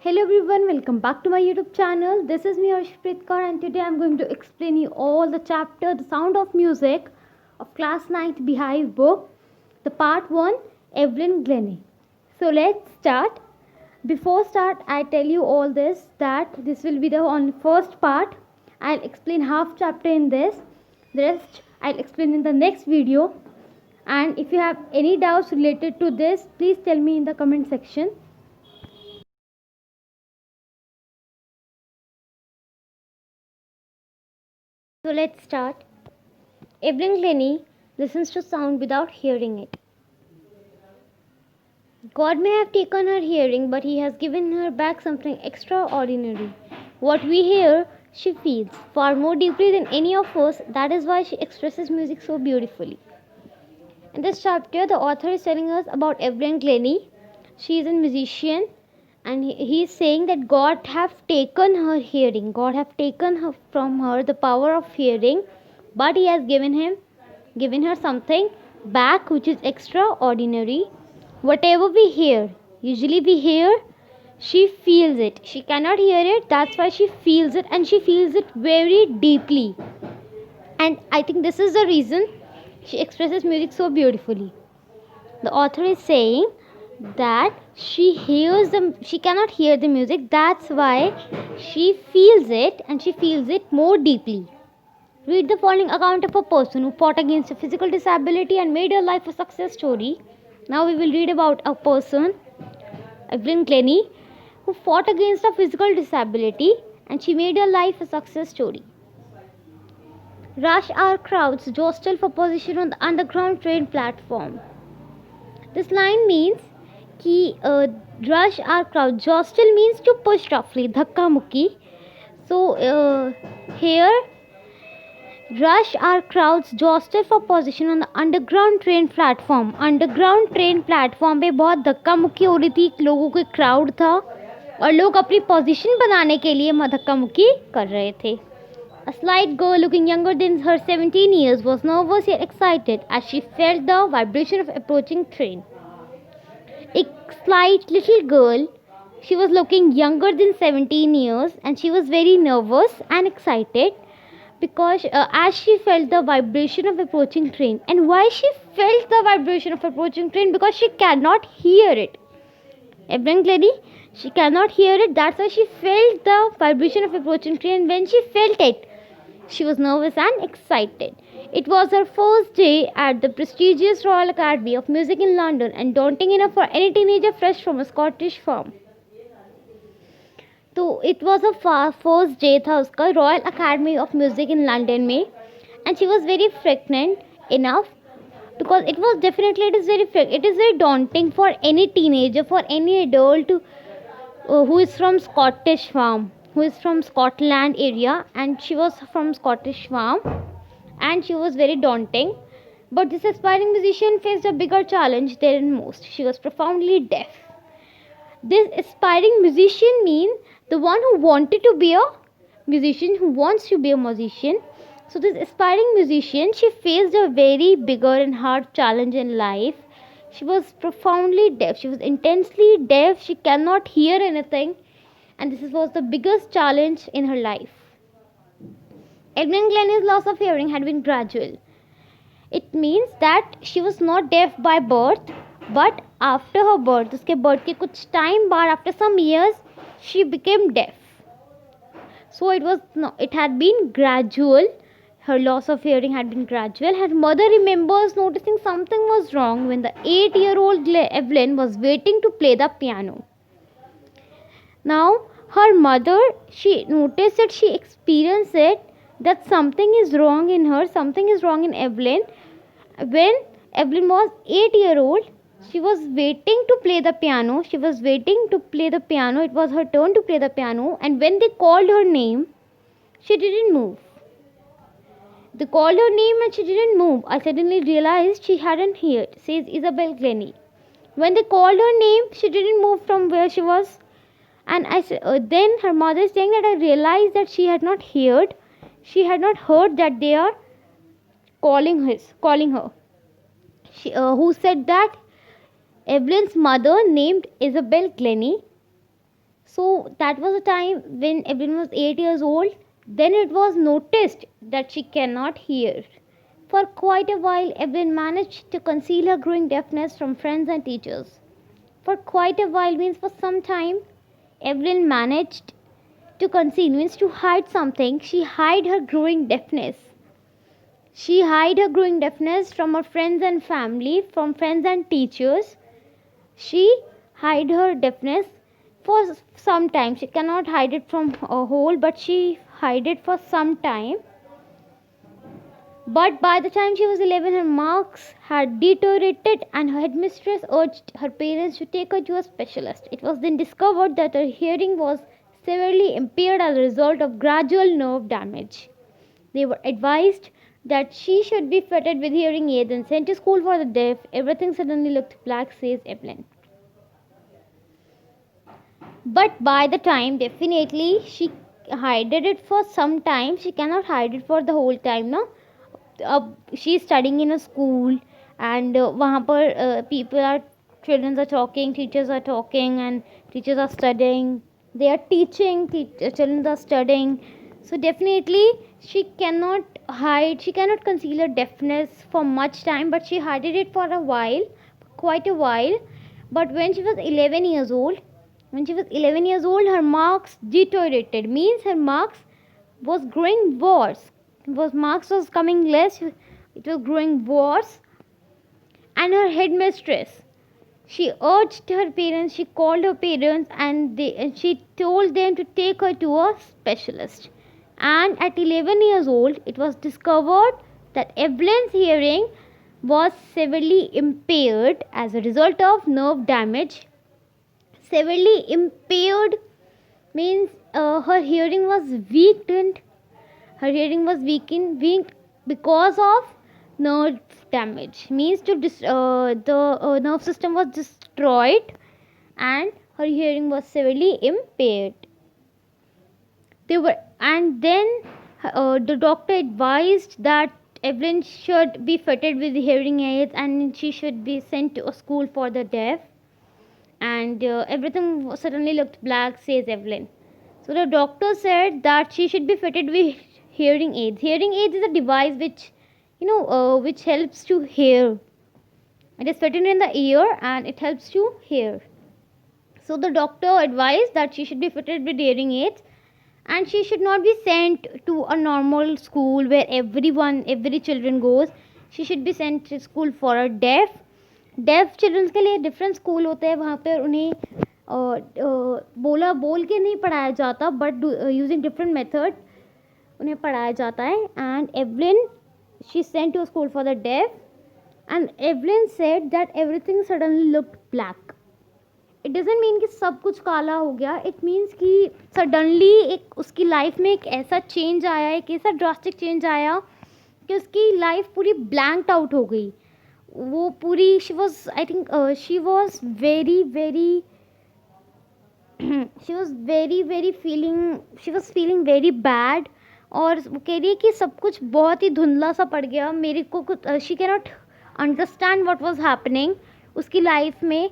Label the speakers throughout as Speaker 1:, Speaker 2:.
Speaker 1: Hello everyone, welcome back to my YouTube channel. This is me Harshpreet Kaur and today I'm going to explain you all the chapter The Sound of Music of Class 9th Beehive book, the part 1, Evelyn Glennie. So let's start. Before start, I tell you all this that this will be the on first part. I'll explain half chapter in this. The rest I'll explain in the next video. And if you have any doubts related to this, please tell me in the comment section. So let's start. Evelyn Glennie listens to sound without hearing it. God may have taken her hearing, but He has given her back something extraordinary. What we hear, she feels far more deeply than any of us. That is why she expresses music so beautifully. In this chapter, the author is telling us about Evelyn Glennie. She is a musician, and he is saying that God have taken her hearing. God have taken her from her the power of hearing, but He has given her something back which is extraordinary. Whatever we hear, usually we hear, she feels it. She cannot hear it, that's why she feels it, and she feels it very deeply. And I think this is the reason she expresses music so beautifully. The author is saying that she cannot hear the music, that's why she feels it, and she feels it more deeply. Read the following account of a person who fought against a physical disability and made her life a success story. Now we will read about a person, Evelyn Glennie, who fought against a physical disability and she made her life a success story. Rush hour crowds jostle for position on the underground train platform. This line means कि rush hour crowd, jostle means to push roughly, धक्का मुक्की. So here rush hour crowds jostle for position on the underground train platform. Underground train platform पे बहुत धक्का मुक्की हो रही थी, लोगों के क्राउड था और लोग अपनी पोजीशन बनाने के लिए धक्का मुक्की कर रहे थे. A slight girl looking younger than her 17 years was nervous yet excited as she felt the vibration of approaching train. A slight little girl, she was looking younger than 17 years and she was very nervous and excited because as she felt the vibration of approaching train. And why she felt the vibration of approaching train? Because she cannot hear it. Evelyn Glennie, she cannot hear it, that's why she felt the vibration of approaching train. When she felt it, she was nervous and excited. It was her first day at the prestigious Royal Academy of Music in London and daunting enough for any teenager fresh from a Scottish farm. तो it was a first day था उसका royal academy of music in London में and she was very pregnant enough because it was definitely it is very daunting for any teenager, for any adult who is from Scottish farm, who is from Scotland area, and she was from Scottish farm and she was very daunting. But this aspiring musician faced a bigger challenge than most. She was profoundly deaf. This aspiring musician means the one who wanted to be a musician, who wants to be a musician. So this aspiring musician, she faced a very bigger and hard challenge in life. She was profoundly deaf. She was intensely deaf. She cannot hear anything. And this was the biggest challenge in her life. Evelyn Glennie's loss of hearing had been gradual. It means that she was not deaf by birth, but after her birth, उसके birth के कुछ time बाद, after some years, she became deaf. So it had been gradual. Her loss of hearing had been gradual. Her mother remembers noticing something was wrong when the 8-year-old Evelyn was waiting to play the piano. Now, her mother, she noticed that she experienced it, that something is wrong in her, something is wrong in Evelyn. When Evelyn was 8-year-old, she was waiting to play the piano. She was waiting to play the piano. It was her turn to play the piano. And when they called her name, she didn't move. They called her name and she didn't move. I suddenly realized she hadn't heard, says Isabel Glennie. When they called her name, she didn't move from where she was. And then her mother is saying that I realized that she had not heard. She had not heard that they are calling her. Who said that? Evelyn's mother named Isabel Glennie. So that was a time when Evelyn was 8 years old. Then it was noticed that she cannot hear. For quite a while, Evelyn managed to conceal her growing deafness from friends and teachers. For quite a while means for some time, Evelyn managed to conceal means to hide something. She hid her growing deafness. She hid her growing deafness from her friends and family, from friends and teachers. She hid her deafness for some time. She cannot hide it from a whole, but she hid it for some time. But by the time she was 11, her marks had deteriorated, and her headmistress urged her parents to take her to a specialist. It was then discovered that her hearing was severely impaired as a result of gradual nerve damage. They were advised that she should be fitted with hearing aids and sent to school for the deaf. Everything suddenly looked black, says Evelyn. But by the time, definitely, she hid it for some time. She cannot hide it for the whole time, no? She is studying in a school, and वहाँ पर people are, children are talking, teachers are talking, and teachers are studying. They are teaching, children are studying. So definitely she cannot hide, she cannot conceal her deafness for much time, but she hid it for a while, quite a while. But when she was 11 years old, her marks deteriorated. Means her marks was growing worse. Was marks was coming less. It was growing worse. And her headmistress, she urged her parents. She called her parents, and she told them to take her to a specialist. And at 11 years old, it was discovered that Evelyn's hearing was severely impaired as a result of nerve damage. Severely impaired means her hearing was weakened. Her hearing was weakened because of nerve damage. Means the nerve system was destroyed, and her hearing was severely impaired. And then the doctor advised that Evelyn should be fitted with hearing aids, and she should be sent to a school for the deaf. And everything suddenly looked black, says Evelyn. So the doctor said that she should be fitted with hearing aids. Hearing aids is a device which, which helps to hear. It is fitted in the ear and it helps to hear. So the doctor advised that she should be fitted with hearing aids, and she should not be sent to a normal school where every children goes. She should be sent to school for a deaf childrens के लिए different school होते हैं. वहाँ पर उन्हें बोल के नहीं पढ़ाया जाता, बट यूजिंग डिफरेंट मेथड उन्हें पढ़ाया जाता है. And Evelyn, she sent to school for the deaf, and Evelyn said that everything suddenly looked black. It doesn't mean कि सब कुछ काला हो गया. इट मीन्स कि सडनली एक उसकी लाइफ में एक ऐसा चेंज आया, एक ऐसा ड्रास्टिक चेंज आया कि उसकी लाइफ पूरी ब्लैंक्ड आउट हो गई. वो पूरी she was, I think she was very very feeling very bad. और वो कह रही है कि सब कुछ बहुत ही धुंधला सा पड़ गया मेरे को. She can not understand what was happening. उसकी लाइफ में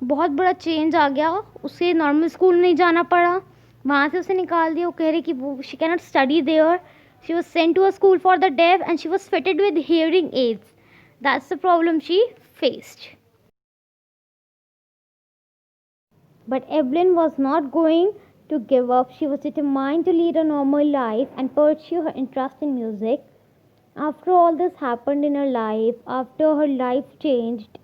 Speaker 1: बहुत बड़ा चेंज आ गया. उसे नॉर्मल स्कूल नहीं जाना पड़ा, वहाँ से उसे निकाल दिया. वो कह रही कि वो she can not study there. She was sent to a school for the deaf, and she was fitted with hearing aids. That's the problem she faced. But Evelyn was not going to give up. She was determined to lead a normal life and pursue her interest in music. After all this happened in her life, after her life changed,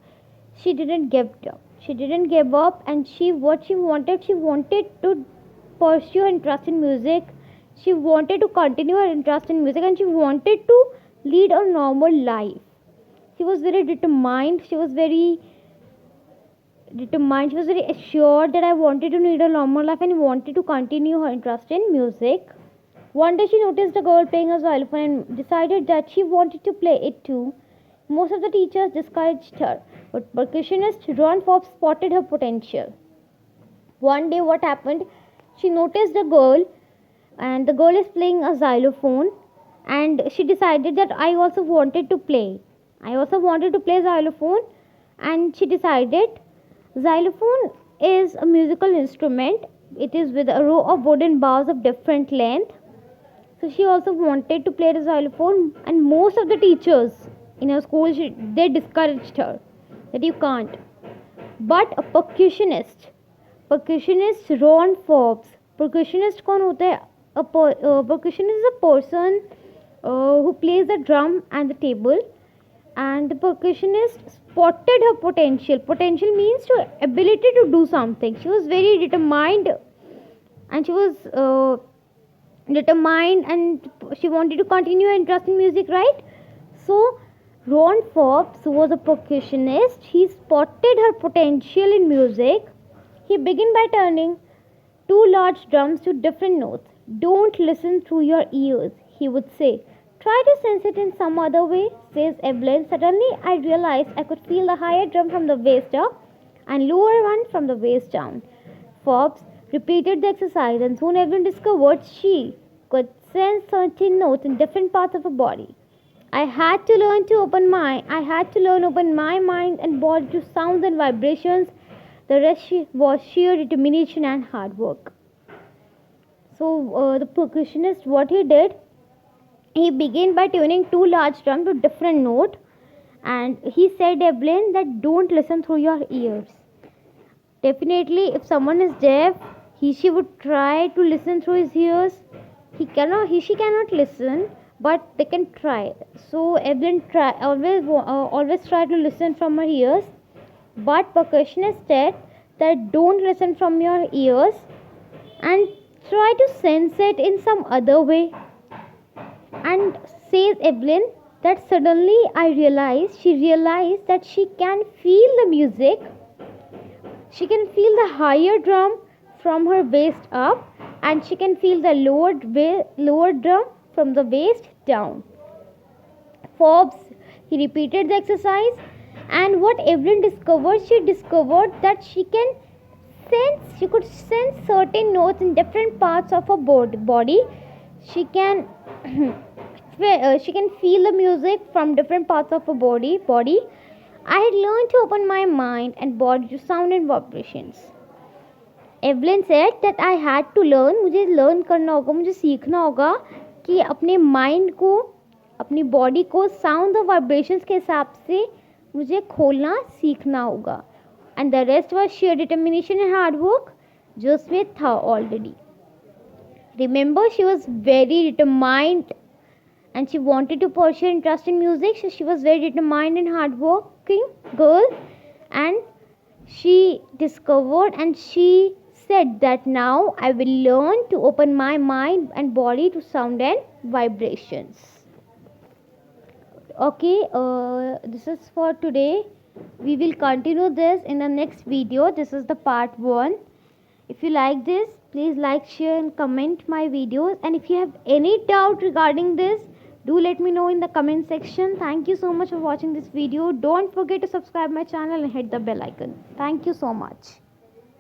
Speaker 1: she didn't give up. She didn't give up, and she wanted to pursue her interest in music. She wanted to continue her interest in music, and she wanted to lead a normal life. She was very determined. She was very assured that I wanted to lead a normal life and wanted to continue her interest in music. One day she noticed a girl playing a xylophone and decided that she wanted to play it too. Most of the teachers discouraged her, but percussionist Ron Forbes spotted her potential. One day what happened, she noticed a girl, and the girl is playing a xylophone, and she decided that I also wanted to play xylophone. And she decided xylophone is a musical instrument It is with a row of wooden bars of different length. So she also wanted to play the xylophone, and most of the teachers in her school, they discouraged her that you can't. But a percussionist Ron Forbes. Percussionist कौन होता है? Percussionist is a person who plays the drum and the table, and the percussionist spotted her potential. Potential means to ability to do something. She was very determined, and she was determined, and she wanted to continue her interest in music, right? So Ron Forbes, who was a percussionist, he spotted her potential in music. He began by turning two large drums to different notes. Don't listen through your ears, he would say. Try to sense it in some other way, says Evelyn. Suddenly I realized I could feel the higher drum from the waist up and lower one from the waist down. Forbes repeated the exercise, and soon Evelyn discovered she could sense certain notes in different parts of her body. I had to open my mind and body to sounds and vibrations. The rest was sheer determination and hard work. So the percussionist, what he did, he began by tuning two large drums to different note, and he said, Evelyn, that don't listen through your ears. Definitely, if someone is deaf, she would try to listen through his ears. She cannot listen, but they can try. So Evelyn always try to listen from her ears, but percussionist said that don't listen from your ears and try to sense it in some other way. And says Evelyn that suddenly she realized that she can feel the music. She can feel the higher drum from her waist up, and she can feel the lower drum from the waist down. Forbes, he repeated the exercise, and what Evelyn discovered, she discovered that she could sense certain notes in different parts of her body. She can she can feel the music from different parts of her body. I had learned to open my mind and body to sound and vibrations. Evelyn said that I had to learn, मुझे learn करना होगा, मुझे सीखना होगा कि अपने mind को, अपनी body को sound और vibrations के हिसाब से मुझे खोलना सीखना होगा. And the rest was sheer determination and hard work, जो उसमें था already. Remember, she was very determined, and she wanted to pursue interest in music. So she was very determined and hardworking girl, and she discovered, and she said that now I will learn to open my mind and body to sound and vibrations. Okay, this is for today. We will continue this in the next video. This is the part 1. If you like this, please like, share and comment my videos, and if you have any doubt regarding this, do let me know in the comment section. Thank you so much for watching this video. Don't forget to subscribe my channel and hit the bell icon. Thank you so much.